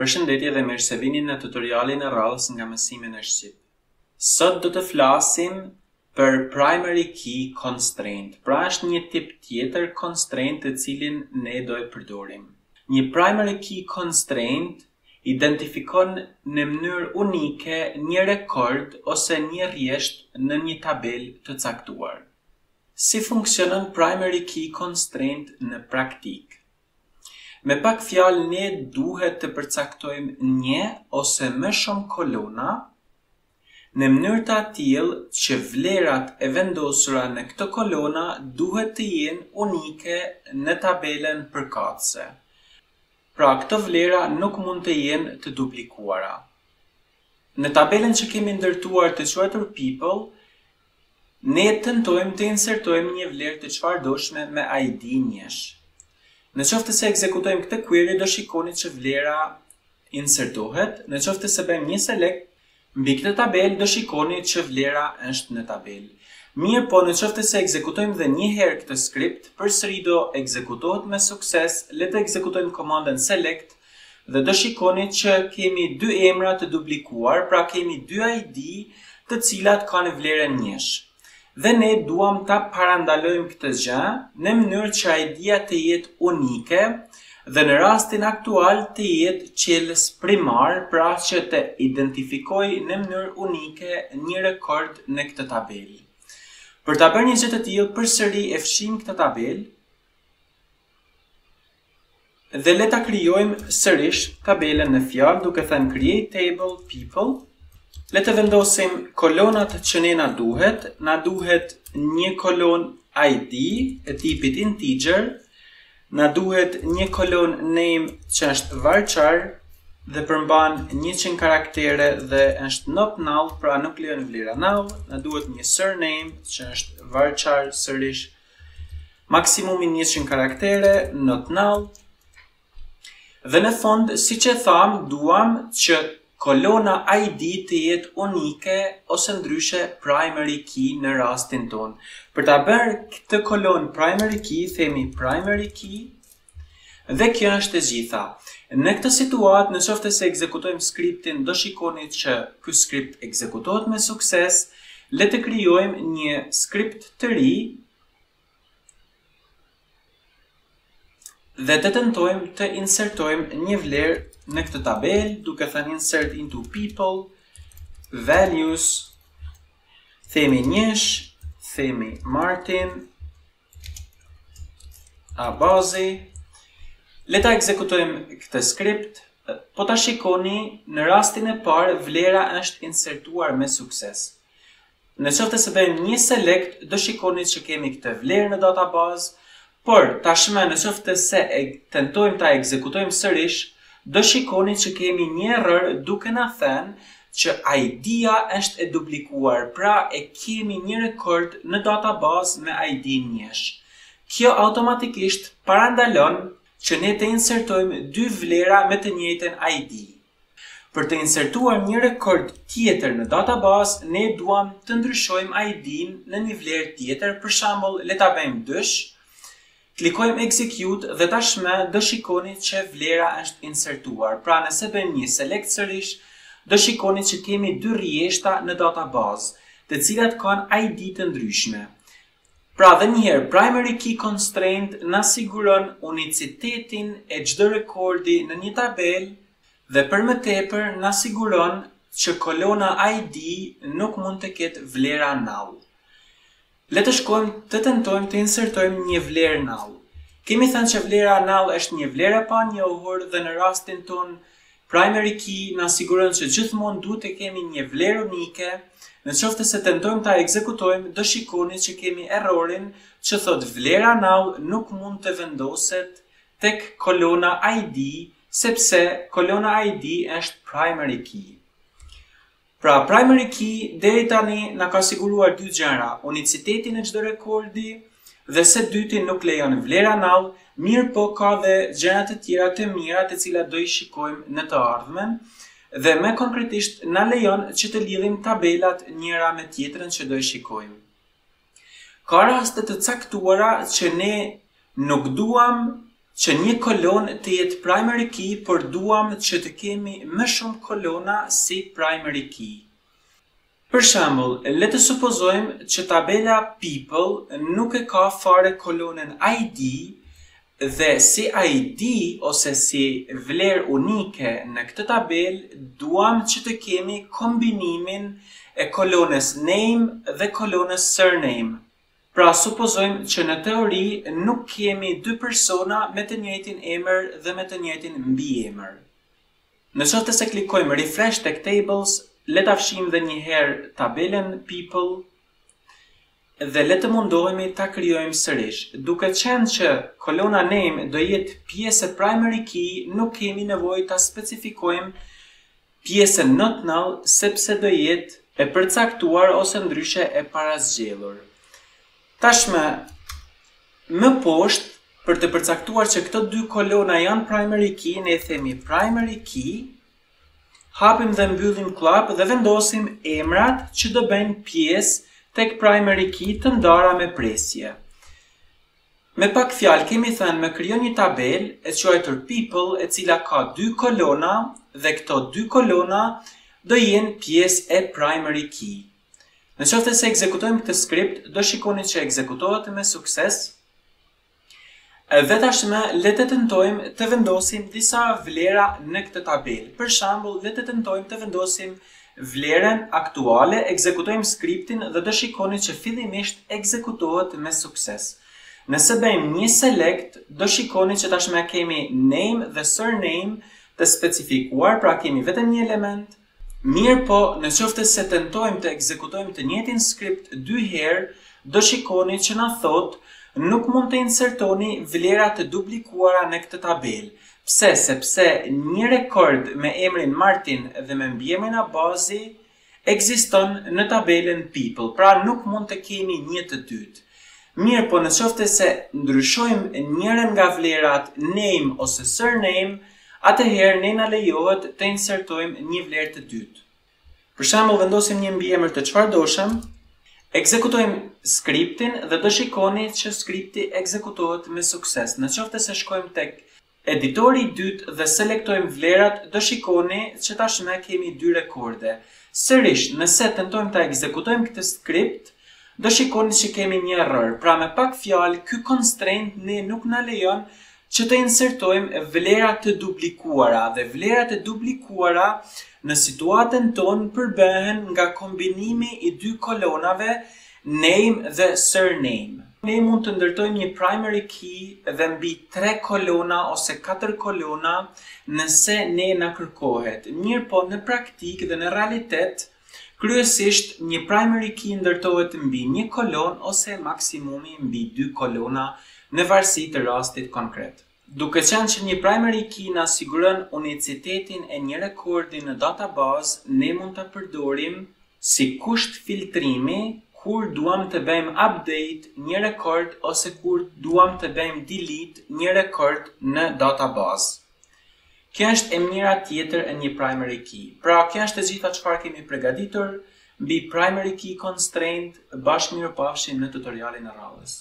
Përshëndetje dhe mirë se vini në tutorialin e radhës nga mësimi në shqip. Sot do të flasim për primary key constraint. Pra është një tip tjetër constraint të cilin ne do e përdorim. Një primary key constraint identifikon në mënyrë unike një rekord ose një rjesht në një tabel të caktuar. Si funksionon primary key constraint në praktikë? Me pak fjalë ne duhet të përcaktojmë një ose më shumë kolona në mënyrë të tillë që vlerat e vendosura në këto kolona duhet të jenë unike në tabelën përkatëse. Pra këto vlera nuk mund të jenë të duplikuara. Në tabelën që kemi ndërtuar të quajtur people, ne tentojmë të insertojmë një vlerë të çfarëdoshme me ID njësh. Në qoftë se ekzekutojmë këtë query, do shikoni që vlera insertohet. Në qoftë se bëjmë një select mbi këtë tabel, do shikoni që vlera është në tabel. Mirë po, në qoftë se ekzekutojmë dhe një herë këtë script, përsëri do ekzekutohet me sukses. Le të ekzekutojmë komandën select dhe do shikoni që kemi dy emra të duplikuar, pra kemi dy ID të cilat kanë vlerën njësh. Dhe ne duam ta parandalojmë këtë gjë në mënyrë që ID-ja të jetë unike dhe në rastin aktual të jetë qelës primar, pra që të identifikoj në mënyrë unike një rekord në këtë tabel. Për ta bërë një gjë të tillë, përsëri e fshim këtë tabel dhe le ta krijojmë sërish tabelën në fjalë duke thënë create table people. Le të vendosim kolonat që ne na duhet një kolon ID e tipit integer, na duhet një kolon name që është varchar dhe përmban 100 karaktere dhe është not null, pra nuk lejon vlera null, na duhet një surname që është varchar sërish maksimumi 100 karaktere, not null. Dhe në fund, siç e tham, duam që kolona ID të jetë unike ose ndryshe primary key në rastin ton. Për ta bërë këtë kolon primary key, themi primary key dhe kjo është e gjitha. Në këtë situatë, në qoftë se ekzekutojmë skriptin, do shikoni që ky skript ekzekutohet me sukses. Le të krijojmë një skript të ri dhe të tentojmë të insertojmë një vlerë në këtë tabel, duke thënë insert into people, values, themi njësh, themi Martin, abazi. Le ta ekzekutojmë këtë skript, po ta shikoni në rastin e parë vlera është insertuar me sukses. Në qoftë se bëjmë një select, do shikoni që kemi këtë vlerë në databazë, por tashmë në qoftë se tentojmë ta ekzekutojmë sërish, do shikoni që kemi një error duke na thënë që ID-ja është e duplikuar, pra e kemi një rekord në databazë me ID njësh. Kjo automatikisht parandalon që ne të insertojmë dy vlera me të njëjtën ID. Për të insertuar një rekord tjetër në databazë, ne duam të ndryshojmë ID-n në një vlerë tjetër, për shembull, le ta bëjmë 2. Klikojmë execute dhe tashmë do shikoni që vlera është insertuar. Pra nëse bëjmë një select sërish, do shikoni që kemi dy rjeshta në databazë, të cilat kanë ID të ndryshme. Pra dhe njëherë, primary key constraint na siguron unicitetin e çdo rekordi në një tabel dhe për më tepër na siguron që kolona ID nuk mund të ketë vlera null. Le të shkojmë të tentojmë të insertojmë një vlerë null. Kemi thënë që vlera null është një vlerë e panjohur dhe në rastin ton primary key na siguron që gjithmonë duhet të kemi një vlerë unike. Në qoftë se tentojmë ta ekzekutojmë, do shikoni që kemi errorin që thot vlera null nuk mund të vendoset tek kolona ID, sepse kolona ID është primary key. Pra, primary key deri tani na ka siguruar dy gjëra, unicitetin e çdo rekordi dhe se dyti nuk lejon vlera null, mirë po ka dhe gjëra të tjera të mira të cilat do i shikojmë në të ardhmen dhe më konkretisht na lejon që të lidhim tabelat njëra me tjetrën që do i shikojmë. Ka raste të caktuara që ne nuk duam që një kolon të jetë primary key, por duam që të kemi më shumë kolona si primary key. Për shembull, le të supozojmë që tabela people nuk e ka fare kolonën ID dhe si ID ose si vlerë unike në këtë tabelë duam që të kemi kombinimin e kolonës name dhe kolonës surname. Pra supozojmë që në teori nuk kemi dy persona me të njëjtin emër dhe me të njëjtin mbiemër. Në qoftë se klikojmë refresh tek tables, le ta fshijmë edhe një herë tabelën people dhe le të mundohemi ta krijojmë sërish. Duke qenë që kolona name do jetë pjesë e primary key, nuk kemi nevojë ta specifikojmë pjesën not null sepse do jetë e përcaktuar ose ndryshe e parazgjedhur. Tashme, më poshtë, për të përcaktuar që këto dy kolona janë primary key, ne themi primary key, hapim dhe mbyllim klap dhe vendosim emrat që do bëjnë pjesë tek primary key të ndara me presje. Me pak fjalë kemi thënë me krijon një tabelë e quajtur people e cila ka dy kolona dhe këto dy kolona do jenë pjesë e primary key. Në qoftë se ekzekutojmë këtë skript, do shikoni që ekzekutohet me sukses. Dhe tashmë le të tentojmë të vendosim disa vlera në këtë tabelë. Për shembull, le të tentojmë të vendosim vlerën aktuale, ekzekutojmë skriptin dhe do shikoni që fillimisht ekzekutohet me sukses. Nëse bëjmë një select, do shikoni që tashmë kemi name dhe surname të specifikuar, pra kemi vetëm një element. Mirë po, në qoftë se tentojmë të ekzekutojmë të njëjtin skript dy herë, do shikoni që na thotë nuk mund të insertoni vlera të duplikuara në këtë tabelë. Pse? Sepse një rekord me emrin Martin dhe me mbiemrin Abazi ekziston në tabelën people, pra nuk mund të kemi një të dytë. Mirë po, në qoftë se ndryshojmë njërin nga vlerat name ose surname, atëherë ne na lejohet të insertojmë një vlerë të dytë. Për shembull, vendosim një mbiemër të çfarëdoshëm, ekzekutojmë skriptin dhe do shikoni që skripti ekzekutohet me sukses. Në qoftë se shkojmë tek editori i dytë dhe selektojmë vlerat, do shikoni që tashmë kemi dy rekorde. Sërish, nëse tentojmë ta ekzekutojmë këtë skript, do shikoni që kemi një error. Pra me pak fjalë, ky constraint ne nuk na lejon që të insertojmë vlerat të duplikuara dhe vlerat të duplikuara në situatën tonë përbëhen nga kombinimi i dy kolonave name dhe surname. Ne mund të ndërtojmë një primary key dhe mbi 3 kolona ose 4 kolona nëse ne na kërkohet. Mirë po në praktikë dhe në realitet, kryesisht një primary key ndërtohet mbi një kolon ose maksimumi mbi 2 kolona në varësi të rastit konkret. Duke qenë që një primary key na siguron unicitetin e një rekordi në database, ne mund ta përdorim si kusht filtrimi kur duam të bëjmë update një rekord ose kur duam të bëjmë delete një rekord në database. Kjo është e mira tjetër e një primary key. Pra, kjo është e gjitha çfarë kemi përgatitur mbi primary key constraint. Bashkë mirupafshim në tutorialin e radhës.